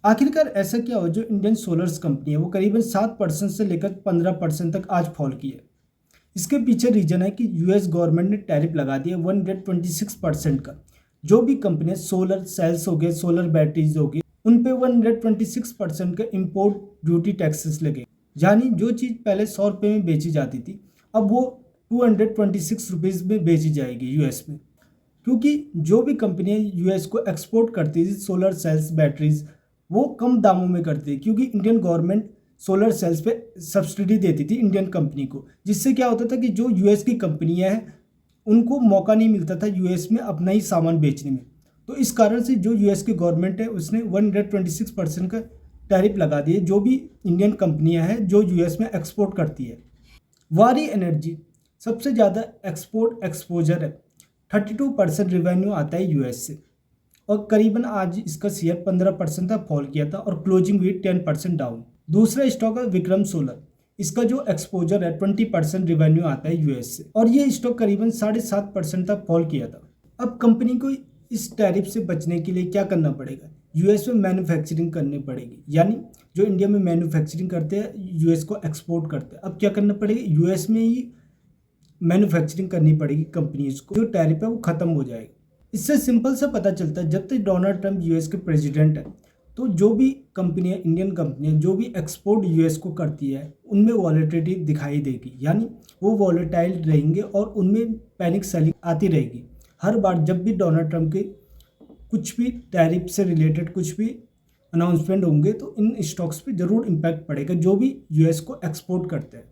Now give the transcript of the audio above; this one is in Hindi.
आखिरकार ऐसा क्या हुआ, जो इंडियन सोलर्स कंपनी है वो करीबन 7% से लेकर 15% तक आज फॉल की है। इसके पीछे रीजन है कि यूएस गवर्नमेंट ने टैरिफ लगा दिया 126% का। जो भी कंपनियां सोलर सेल्स हो गए, सोलर बैटरीज हो गई, उन पे 126% का इम्पोर्ट ड्यूटी टैक्सेस लगे। यानी जो चीज़ पहले 100 रुपये में बेची जाती थी, अब वो 226 रुपीज़ में बेची जाएगी यूएस में। क्योंकि जो भी कंपनियां यूएस को एक्सपोर्ट करती थी सोलर सेल्स बैटरीज, वो कम दामों में करती थी, क्योंकि इंडियन गवर्नमेंट सोलर सेल्स पे सब्सिडी देती थी इंडियन कंपनी को। जिससे क्या होता था कि जो यूएस की कंपनियां हैं उनको मौका नहीं मिलता था यूएस में अपना ही सामान बेचने में। तो इस कारण से जो यूएस की गवर्नमेंट है उसने 126% का टैरिफ लगा दिए जो भी इंडियन कंपनियां हैं जो यूएस में एक्सपोर्ट करती है। वारी एनर्जी सबसे ज़्यादा एक्सपोर्ट एक्सपोजर है, 32% रिवेन्यू आता है यूएस से, और करीबन आज इसका शेयर 15% तक फॉल किया था और क्लोजिंग हुई 10% डाउन। दूसरा स्टॉक है विक्रम सोलर। इसका जो एक्सपोजर है 20% रिवेन्यू आता है यूएस से, और ये स्टॉक करीबन 7.5% तक फॉल किया था। अब कंपनी को इस टैरिफ से बचने के लिए क्या करना पड़ेगा, यूएस में मैन्युफैक्चरिंग करनी पड़ेगी। यानी जो इंडिया में मैन्युफैक्चरिंग करते हैं यूएस को एक्सपोर्ट करते हैं, अब क्या करना पड़ेगा, यूएस में ही मैन्युफैक्चरिंग करनी पड़ेगी कंपनीज को। जो टैरिफ है वो खत्म हो जाएगा। इससे सिंपल सा पता चलता है, जब तक डोनाल्ड ट्रंप यूएस के प्रेसिडेंट है तो जो भी कंपनियां, इंडियन कंपनियां जो भी एक्सपोर्ट यूएस को करती है उनमें वॉलेटिलिटी दिखाई देगी। यानी वो वॉलेटाइल रहेंगे और उनमें पैनिक सेलिंग आती रहेगी। हर बार जब भी डोनाल्ड ट्रंप के कुछ भी टैरिफ से रिलेटेड कुछ भी अनाउंसमेंट होंगे तो इन स्टॉक्स पे जरूर इम्पैक्ट पड़ेगा जो भी यूएस को एक्सपोर्ट करते हैं।